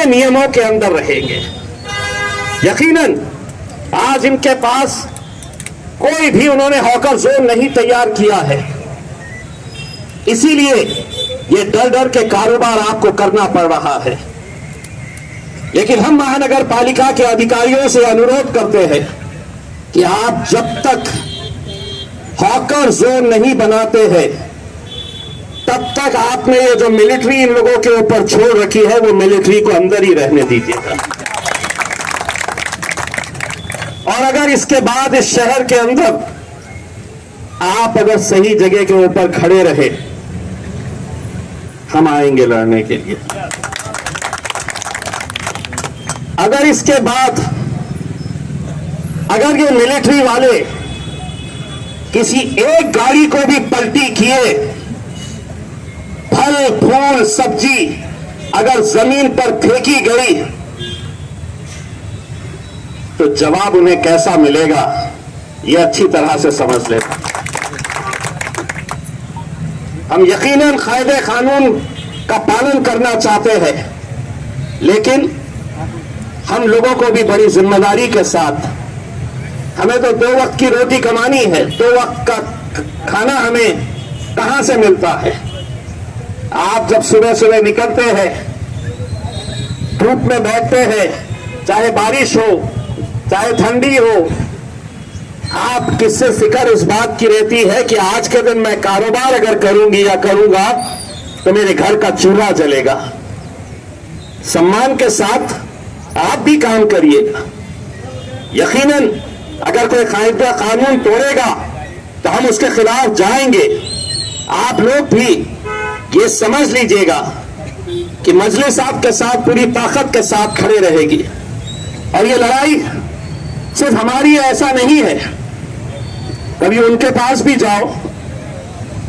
नियमों के अंदर रहेंगे। यकीनन आज इनके पास कोई भी उन्होंने हॉकर जोन नहीं तैयार किया है, इसीलिए ये डर डर के कारोबार आपको करना पड़ रहा है। लेकिन हम महानगर पालिका के अधिकारियों से अनुरोध करते हैं कि आप जब तक हॉकर जोन नहीं बनाते हैं तब तक आपने ये जो मिलिट्री इन लोगों के ऊपर छोड़ रखी है वो मिलिट्री को अंदर ही रहने दीजिएगा। और अगर इसके बाद इस शहर के अंदर आप अगर सही जगह के ऊपर खड़े रहे, हम आएंगे लड़ने के लिए। अगर इसके बाद अगर ये मिलिट्री वाले किसी एक गाड़ी को भी पलटी किए, फल फूल सब्जी अगर जमीन पर फेंकी गई तो जवाब उन्हें कैसा मिलेगा ये अच्छी तरह से समझ लें। हम यकीनन कायदे कानून का पालन करना चाहते हैं, लेकिन हम लोगों को भी बड़ी जिम्मेदारी के साथ, हमें तो 2 वक्त की रोटी कमानी है, 2 वक्त का खाना हमें कहां से मिलता है। आप जब सुबह सुबह निकलते हैं, धूप में बैठते हैं, चाहे बारिश हो चाहे ठंडी हो, आप किससे फिक्र इस बात की रहती है कि आज के दिन मैं कारोबार अगर करूंगी या करूंगा तो मेरे घर का चूल्हा जलेगा। सम्मान के साथ आप भी काम करिएगा। यकीनन अगर कोई कायदा कानून तोड़ेगा तो हम उसके खिलाफ जाएंगे। आप लोग भी ये समझ लीजिएगा कि मजलिस आपके साथ पूरी ताकत के साथ खड़े रहेगी। और ये लड़ाई सिर्फ हमारी ऐसा नहीं है, कभी उनके पास भी जाओ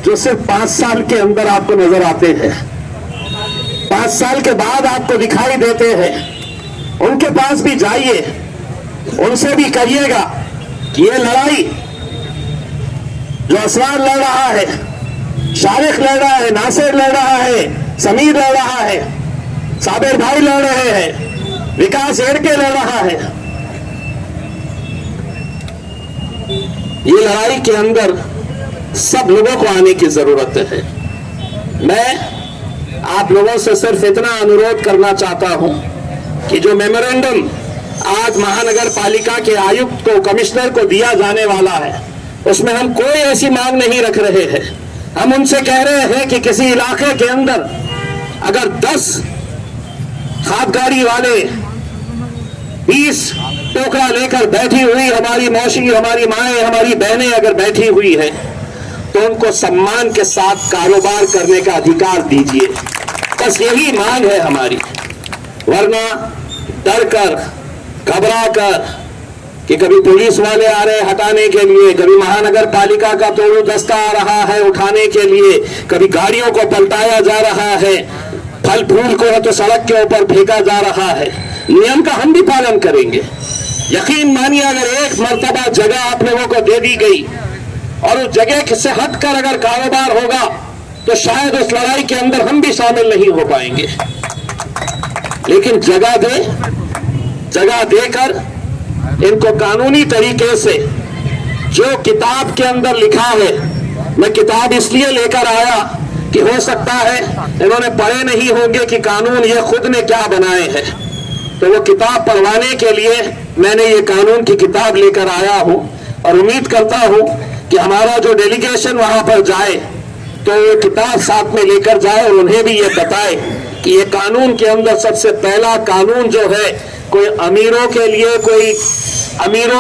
जो सिर्फ 5 साल के अंदर आपको नजर आते हैं, 5 साल के बाद आपको दिखाई देते हैं, उनके पास भी जाइए, उनसे भी कहिएगा कि ये लड़ाई जो असरार लड़ रहा है, शारिक लड़ रहा है, नासिर लड़ रहा है, समीर लड़ रहा है, साबिर भाई लड़ रहे हैं, विकास एड़के लड़ रहा है, ये लड़ाई के अंदर सब लोगों को आने की जरूरत है। मैं आप लोगों से सिर्फ इतना अनुरोध करना चाहता हूं कि जो मेमोरेंडम आज महानगर पालिका के आयुक्त को, कमिश्नर को दिया जाने वाला है, उसमें हम कोई ऐसी मांग नहीं रख रहे हैं। हम उनसे कह रहे हैं कि किसी इलाके के अंदर अगर 10 हाथ गाड़ी वाले 20 टोकरा लेकर बैठी हुई हमारी मौसी, हमारी माएं, हमारी बहनें अगर बैठी हुई है तो उनको सम्मान के साथ कारोबार करने का अधिकार दीजिए। बस यही मांग है हमारी। वरना डर कर, घबरा कर कि कभी पुलिस वाले आ रहे हटाने के लिए, कभी महानगर पालिका का तोड़ू दस्ता आ रहा है उठाने के लिए, कभी गाड़ियों को पलटाया जा रहा है, फल फूल को तो सड़क के ऊपर फेंका जा रहा है। नियम का हम भी पालन करेंगे। यकीन मानिए अगर एक मर्तबा जगह आप लोगों को दे दी गई और उस जगह से हटकर अगर कारोबार होगा तो शायद उस लड़ाई के अंदर हम भी शामिल नहीं हो पाएंगे। लेकिन जगह देकर इनको कानूनी तरीके से जो किताब के अंदर लिखा है, मैं किताब इसलिए लेकर आया कि हो सकता है इन्होंने पढ़े नहीं होंगे कि कानून ये खुद ने क्या बनाए हैं, तो वो किताब पढ़वाने के लिए मैंने ये कानून की किताब लेकर आया हूं। और उम्मीद करता हूं कि हमारा जो डेलीगेशन वहां पर जाए तो ये किताब साथ में लेकर जाए और उन्हें भी ये बताए कि ये कानून के अंदर सबसे पहला कानून जो है कोई अमीरों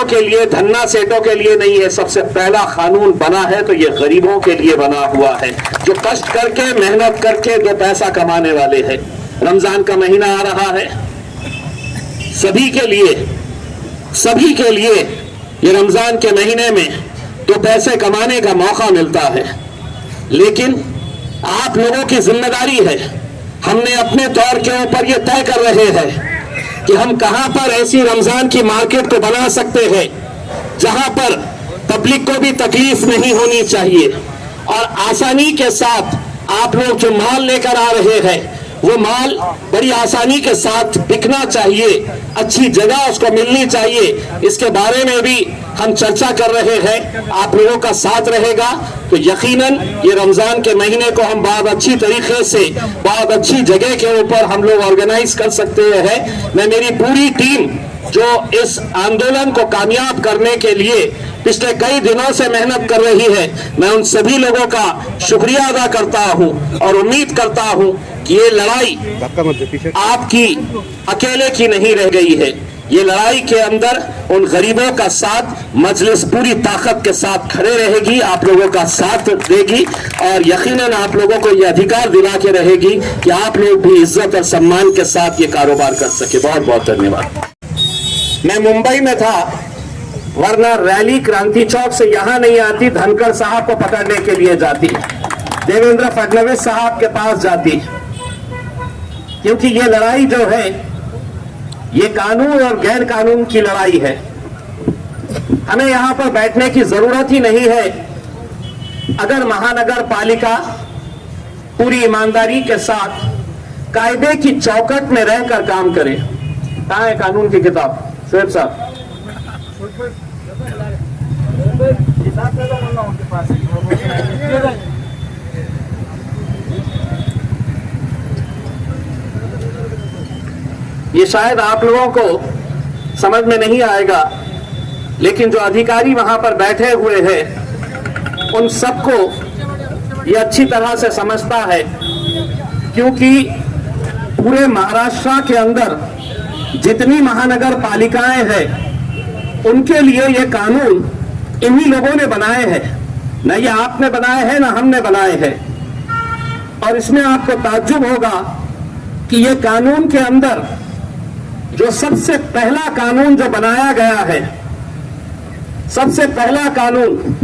के लिए धन्ना सेठों के लिए नहीं है। सबसे पहला कानून बना है तो ये गरीबों के लिए बना हुआ है, जो कष्ट करके मेहनत करके 2 पैसा कमाने वाले हैं। रमजान का महीना आ रहा है, सभी के लिए ये रमजान के महीने में 2 पैसे कमाने का मौका मिलता है। लेकिन आप लोगों की जिम्मेदारी है, हमने अपने तौर के ऊपर ये तय कर रहे हैं कि हम कहां पर ऐसी रमजान की मार्केट को बना सकते हैं जहां पर पब्लिक को भी तकलीफ नहीं होनी चाहिए और आसानी के साथ आप लोग जो माल लेकर आ रहे हैं वो माल बड़ी आसानी के साथ बिकना चाहिए, अच्छी जगह उसको मिलनी चाहिए। इसके बारे में भी हम चर्चा कर रहे हैं। आप लोगों का साथ रहेगा तो यकीनन ये रमजान के महीने को हम बहुत अच्छी तरीके से, बहुत अच्छी जगह के ऊपर हम लोग ऑर्गेनाइज कर सकते हैं। मैं मेरी पूरी टीम जो इस आंदोलन को कामयाब करने के लिए पिछले कई दिनों से मेहनत कर रही है, मैं उन सभी लोगों का शुक्रिया अदा करता हूं और उम्मीद करता हूं कि ये लड़ाई आपकी अकेले की नहीं रह गई है। ये लड़ाई के अंदर उन गरीबों का साथ मजलिस पूरी ताकत के साथ खड़े रहेगी, आप लोगों का साथ देगी और यकीनन आप लोगों को ये अधिकार दिला के रहेगी कि आप लोग भी इज्जत और सम्मान के साथ ये कारोबार कर सके। बहुत बहुत धन्यवाद। मैं मुंबई में था, वरना रैली क्रांति चौक से यहां नहीं आती, धनखड़ साहब को पकड़ने के लिए जाती, देवेंद्र फडणवीस साहब के पास जाती, क्योंकि ये लड़ाई जो है ये कानून और गैर कानून की लड़ाई है। हमें यहां पर बैठने की जरूरत ही नहीं है अगर महानगर पालिका पूरी ईमानदारी के साथ कायदे की चौकट में रहकर काम करे। कहां है कानून की किताब? शुएब साहब, ये शायद आप लोगों को समझ में नहीं आएगा, लेकिन जो अधिकारी वहां पर बैठे हुए हैं उन सबको ये अच्छी तरह से समझता है, क्योंकि पूरे महाराष्ट्र के अंदर जितनी महानगर पालिकाएं हैं उनके लिए ये कानून इन्हीं लोगों ने बनाए हैं। न ये आपने बनाए हैं, न हमने बनाए हैं। और इसमें आपको ताज्जुब होगा कि ये कानून के अंदर जो सबसे पहला कानून जो बनाया गया है, सबसे पहला कानून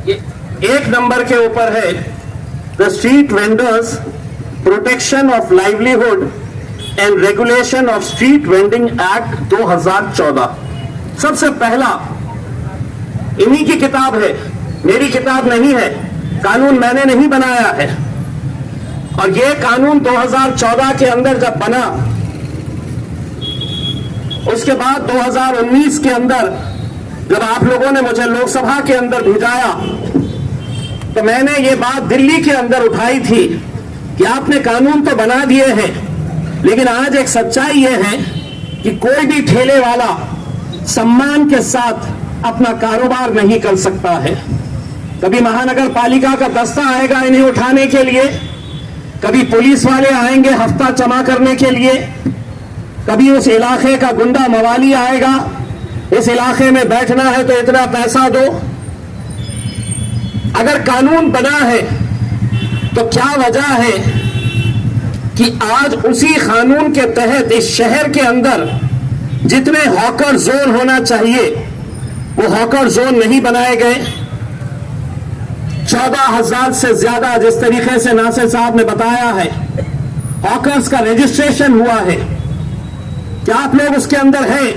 ये 1 नंबर के ऊपर है, the street vendors protection of livelihood and regulation of street vending act 2014। सबसे पहला इन्हीं की किताब है, मेरी किताब नहीं है, कानून मैंने नहीं बनाया है। और ये कानून 2014 के अंदर जब बना, उसके बाद 2019 के अंदर जब आप लोगों ने मुझे लोकसभा के अंदर भिजाया, तो मैंने ये बात दिल्ली के अंदर उठाई थी कि आपने कानून तो बना दिए हैं, लेकिन आज एक सच्चाई ये है कि कोई भी ठेले वाला सम्मान के साथ अपना कारोबार नहीं कर सकता है। कभी महानगर पालिका का दस्ता आएगा इन्हें उठाने के लिए, कभी पुलिस वाले आएंगे हफ्ता जमा करने के लिए, कभी उस इलाके का गुंडा मवाली आएगा, इस इलाके में बैठना है तो इतना पैसा दो। अगर कानून बना है तो क्या वजह है कि आज उसी कानून के तहत इस शहर के अंदर जितने हॉकर जोन होना चाहिए वो हॉकर जोन नहीं बनाए गए। 14,000 से ज्यादा, जिस तरीके से नासिर साहब ने बताया है, हॉकर्स का रजिस्ट्रेशन हुआ है। क्या आप लोग उसके अंदर हैं?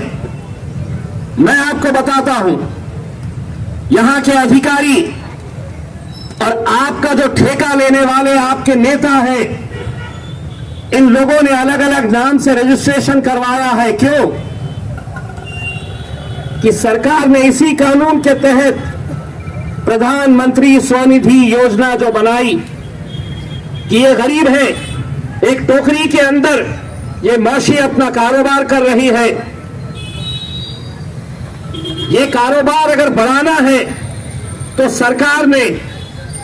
मैं आपको बताता हूं, यहां के अधिकारी और आपका जो ठेका लेने वाले आपके नेता हैं, इन लोगों ने अलग अलग नाम से रजिस्ट्रेशन करवाया है। क्यों? कि सरकार ने इसी कानून के तहत प्रधानमंत्री स्वनिधि योजना जो बनाई कि ये गरीब है, एक टोकरी के अंदर ये माशी अपना कारोबार कर रही है, ये कारोबार अगर बढ़ाना है तो सरकार ने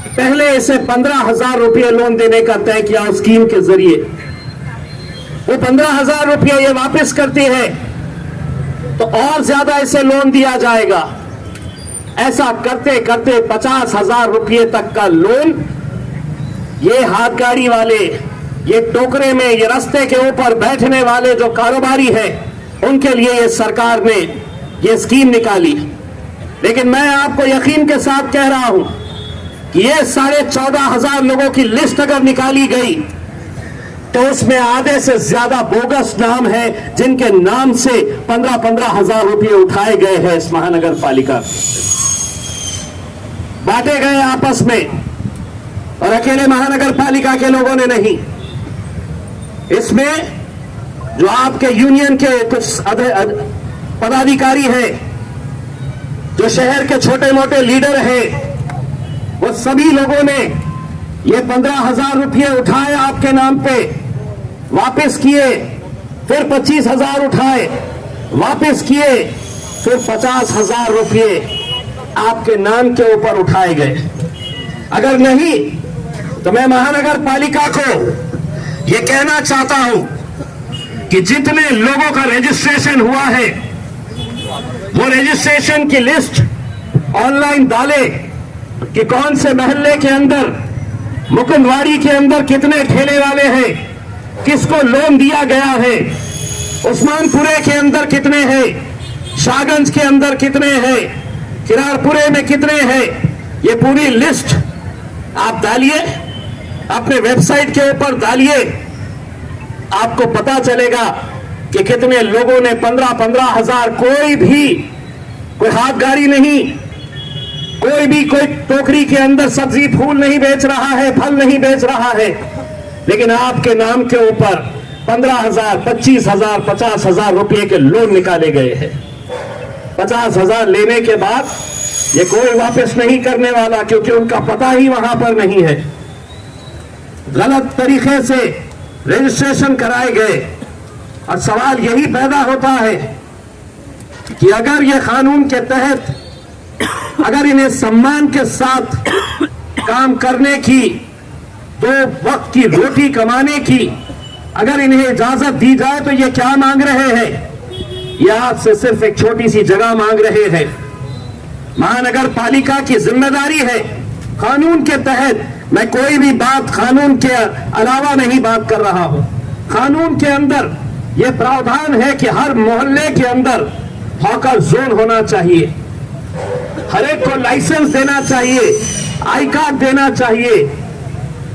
पहले इसे 15,000 रुपये लोन देने का तय किया उस स्कीम के जरिए। वो 15,000 रुपये ये वापस करती है तो और ज्यादा इसे लोन दिया जाएगा। ऐसा करते करते 50,000 रुपये तक का लोन ये हाथ गाड़ी वाले, ये टोकरे में, ये रास्ते के ऊपर बैठने वाले जो कारोबारी हैं, उनके लिए ये सरकार ने ये स्कीम निकाली। लेकिन मैं आपको यकीन के साथ कह रहा हूं कि ये 14,500 लोगों की लिस्ट अगर निकाली गई, तो उसमें आधे से ज्यादा बोगस नाम है जिनके नाम से 15-15 हजार रुपये उठाए गए हैं इस महानगर पालिका, बांटे गए आपस में, और अकेले महानगर पालिका के लोगों ने नहीं। इसमें जो आपके यूनियन के कुछ पदाधिकारी हैं, जो शहर के छोटे मोटे लीडर हैं, वो सभी लोगों ने ये 15,000 रुपये उठाए आपके नाम पे, वापस किए, फिर 25,000 उठाए, वापस किए, फिर 50,000 रुपये आपके नाम के ऊपर उठाए गए। अगर नहीं तो मैं महानगर पालिका को यह कहना चाहता हूं कि जितने लोगों का रजिस्ट्रेशन हुआ है वो रजिस्ट्रेशन की लिस्ट ऑनलाइन डाले कि कौन से मोहल्ले के अंदर, मुकुंदवाड़ी के अंदर कितने ठेले वाले हैं, किसको लोन दिया गया है, उस्मानपुरे के अंदर कितने हैं, शाहगंज के अंदर कितने हैं, किरारपुरे में कितने हैं, ये पूरी लिस्ट आप डालिए, अपने वेबसाइट के ऊपर डालिए, आपको पता चलेगा कि कितने लोगों ने 15-15 हजार, कोई हाथ गाड़ी नहीं, कोई टोकरी के अंदर सब्जी फूल नहीं बेच रहा है, फल नहीं बेच रहा है, लेकिन आपके नाम के ऊपर 15,000, 25,000, 50,000 रुपये के लोन निकाले गए हैं। 50,000 लेने के बाद ये कोई वापस नहीं करने वाला, क्योंकि उनका पता ही वहां पर नहीं है। गलत तरीके से रजिस्ट्रेशन कराए गए, और सवाल यही पैदा होता है कि अगर ये कानून के तहत, अगर इन्हें सम्मान के साथ काम करने की, 2 वक्त की रोटी कमाने की अगर इन्हें इजाजत दी जाए, तो ये क्या मांग रहे हैं? ये आपसे सिर्फ एक छोटी सी जगह मांग रहे हैं। महानगर पालिका की जिम्मेदारी है, कानून के तहत, मैं कोई भी बात कानून के अलावा नहीं बात कर रहा हूं, कानून के अंदर यह प्रावधान है कि हर मोहल्ले के अंदर हॉकर जोन होना चाहिए, हर एक को लाइसेंस देना चाहिए, आई कार्ड देना चाहिए।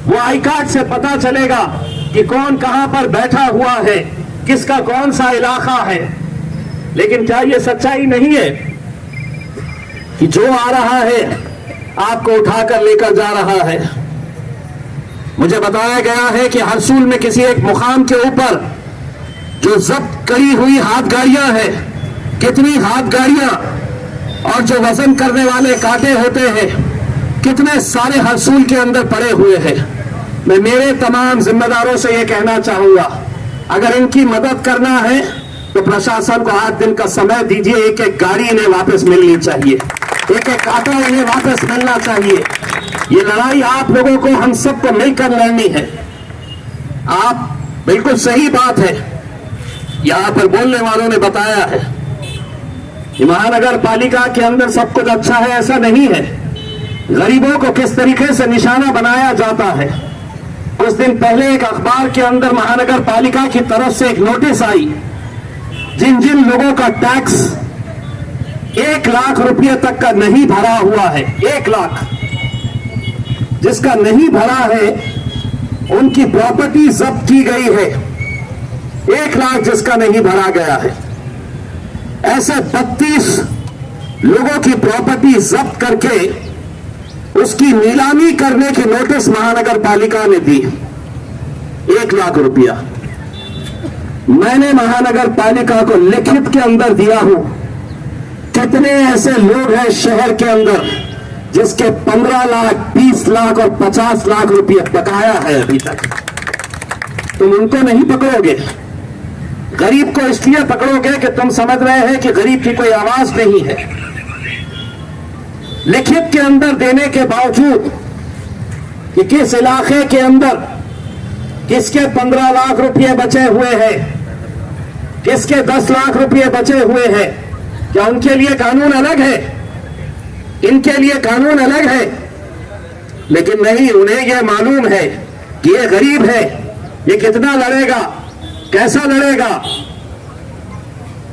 वो आई कार्ड से पता चलेगा कि कौन कहां पर बैठा हुआ है, किसका कौन सा इलाका है। लेकिन क्या यह सच्चाई नहीं है कि जो आ रहा है आपको उठाकर लेकर जा रहा है? मुझे बताया गया है कि हरसूल में किसी एक मुकाम के ऊपर जो जब्त करी हुई हाथ गाड़ियां हैं, कितनी हाथ गाड़ियां, और जो वजन करने वाले कांटे होते हैं, कितने सारे हरसूल के अंदर पड़े हुए हैं। मैं मेरे तमाम जिम्मेदारों से यह कहना चाहूंगा, अगर इनकी मदद करना है तो प्रशासन को 8 दिन का समय दीजिए, एक एक गाड़ी इन्हें वापस मिलनी चाहिए, एक एक कांटा इन्हें वापस मिलना चाहिए। ये लड़ाई आप लोगों को, हम सबको मिलकर लड़नी है। आप, बिल्कुल सही बात है, यहां पर बोलने वालों ने बताया है कि महानगर पालिका के अंदर सब कुछ अच्छा है, ऐसा नहीं है। गरीबों को किस तरीके से निशाना बनाया जाता है। कुछ दिन पहले एक अखबार के अंदर महानगर पालिका की तरफ से एक नोटिस आई, जिन जिन लोगों का टैक्स 1 लाख रुपये तक का नहीं भरा हुआ है, 1 लाख जिसका नहीं भरा है, उनकी प्रॉपर्टी जब्त की गई है। 1 लाख जिसका नहीं भरा गया है, ऐसे 32 लोगों की प्रॉपर्टी जब्त करके उसकी नीलामी करने की नोटिस महानगर पालिका ने दी। 1 लाख रुपया मैंने महानगर पालिका को लिखित के अंदर दिया हूं। कितने ऐसे लोग हैं शहर के अंदर जिसके 15 लाख, 20 लाख और 50 लाख रुपये बकाया है अभी तक? तुम उनको नहीं पकड़ोगे, गरीब को इसलिए पकड़ोगे कि तुम समझ रहे हैं कि गरीब की कोई आवाज नहीं है। लिखित के अंदर देने के बावजूद कि किस इलाके के अंदर किसके 15 लाख रुपये बचे हुए हैं, किसके 10 लाख रुपये बचे हुए हैं, क्या उनके लिए कानून अलग है? इनके लिए कानून अलग है। लेकिन नहीं, उन्हें यह मालूम है कि ये गरीब है, ये कितना लड़ेगा, कैसा लड़ेगा।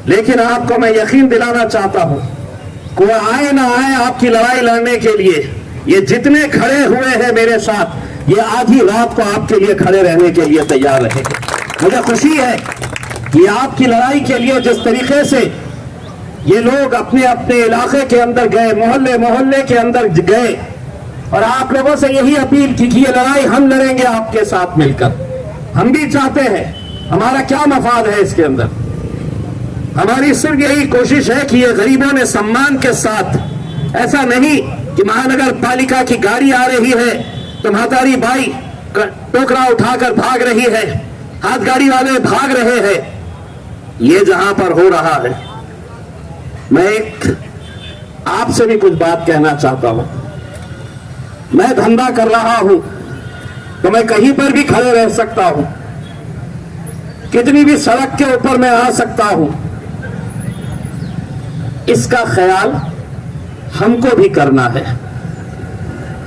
लेकिन आपको मैं यकीन दिलाना चाहता हूं, कोई आए ना आए आपकी लड़ाई लड़ने के लिए, ये जितने खड़े हुए हैं मेरे साथ, ये आधी रात को आपके लिए खड़े रहने के लिए तैयार रहेंगे। मुझे खुशी है कि आपकी लड़ाई के लिए जिस तरीके से ये लोग अपने अपने इलाके के अंदर गए, मोहल्ले मोहल्ले के अंदर गए और आप लोगों से यही अपील की कि ये लड़ाई हम लड़ेंगे आपके साथ मिलकर। हम भी चाहते हैं, हमारा क्या मफाद है इसके अंदर, हमारी सिर्फ यही कोशिश है कि ये गरीबों ने सम्मान के साथ, ऐसा नहीं कि महानगर पालिका की गाड़ी आ रही है तो महतारी बाई टोकरा उठाकर भाग रही है, हाथ गाड़ी वाले भाग रहे हैं। ये जहां पर हो रहा है, मैं एक आपसे भी कुछ बात कहना चाहता हूं। मैं धंधा कर रहा हूं तो मैं कहीं पर भी खड़े रह सकता हूं, कितनी भी सड़क के ऊपर मैं आ सकता हूं। इसका ख्याल हमको भी करना है,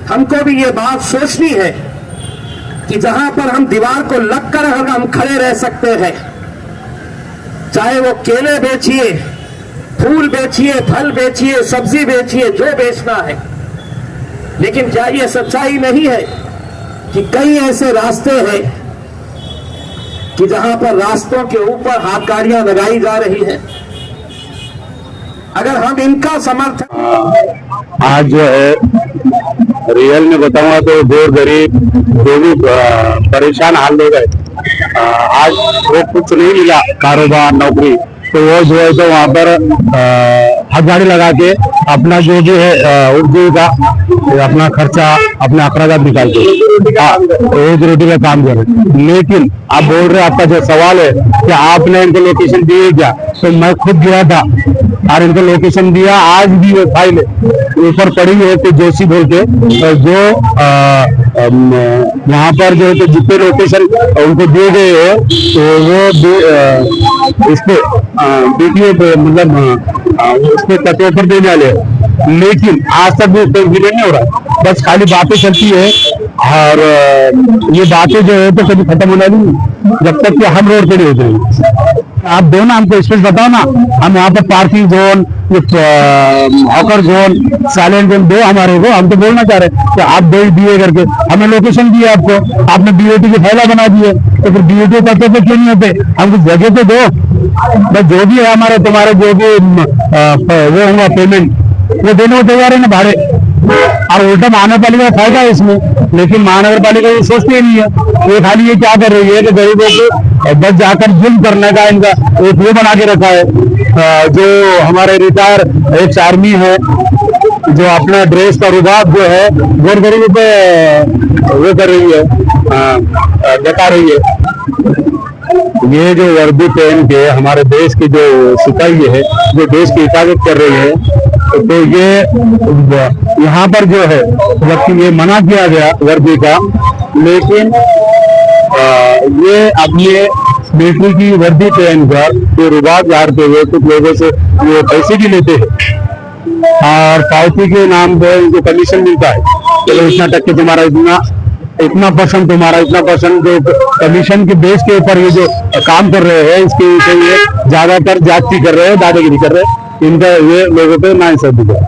हमको भी ये बात सोचनी है कि जहां पर हम दीवार को लगकर हम खड़े रह सकते हैं, चाहे वो केले बेचिए, फूल बेचिए, फल बेचिए, सब्जी बेचिए, जो बेचना है, लेकिन क्या ये सच्चाई नहीं है कि कई ऐसे रास्ते हैं कि जहां पर रास्तों के ऊपर हाथ गाड़ियां लगाई जा रही है। अगर हम इनका समर्थन आज जो है रियल में बताऊंगा तो गोर गरीब जो भी परेशान हाल लोग है, आज वो कुछ नहीं मिला कारोबार नौकरी, तो वो जो है तो वहाँ पर हाथ गाड़ी लगा के अपना जो भी है उपजीविका, अपना खर्चा, अपने अखराजात निकाल के रोज रोटी का काम करे। लेकिन आप बोल रहे, आपका जो सवाल है कि आपने इनको लोकेशन दिए क्या, तो मैं खुद गया था और इनको लोकेशन दिया। आज भी वो फाइल ऊपर पड़ी है कि जोशी बोल के, जो वहाँ पर जो है तो जितने लोकेशन उनको दिए गए हैं तो वो इस पे बीटीओ पे मतलब उस पे पते पर देने वाले, लेकिन आज तक भी कोई विलय नहीं हो रहा, बस खाली बातें चलती है। और ये बातें जो है तो कभी खत्म होना नहीं जब तक कि हम रोड पे नहीं होते। आप दो ना हमको स्पेस बताओ ना, हम यहाँ पर parking zone, hawker zone, silent zone दो हमारे को, हम तो बोलना चाह रहे हैं कि आप दो दिए करके, हमें लोकेशन दिए आपको, आपने बीओटी के फैला बना दिए, तो फिर बीओटी करते पे क्यों नहीं होते, हमको जगह तो दो। बस जो भी है हमारे तुम्हारे जो भी वो होगा पेमेंट वो देने को तैयार है ना भाड़े, और उल्टा महानगर पालिका का फायदा है इसमें, लेकिन महानगर पालिका ये सोचती ही नहीं है। ये खाली ये क्या कर रही है कि गरीबों को बस जाकर जुल्म करने का इनका एक वो बना के रखा है। जो हमारे रिटायर एक्स आर्मी है, जो अपना ड्रेस का रुबाब जो है गोर गरीबों पे वो कर रही है, बता रही है। ये जो वर्दी पहन के हमारे देश की जो सिपाही है, जो देश की हिफाजत कर रही है, तो ये यहाँ पर जो है जबकि ये मना किया गया वर्दी का, लेकिन ये अपने मिलिट्री की वर्दी पहनकर जो रुबाब झाड़ते हुए कुछ लोगों से ये पैसे भी लेते हैं और पावती के नाम पे इनको कमीशन मिलता है, चलो इतना टक्के तुम्हारा, इतना परसेंट तुम्हारा, इतना परसेंट, जो कमीशन के बेस के ऊपर ये जो काम कर रहे हैं इसके ऊपर ये ज्यादातर जाति कर रहे हैं, दादागिरी कर रहे हैं, इनका ये लोगों पे नाइंसाफी है।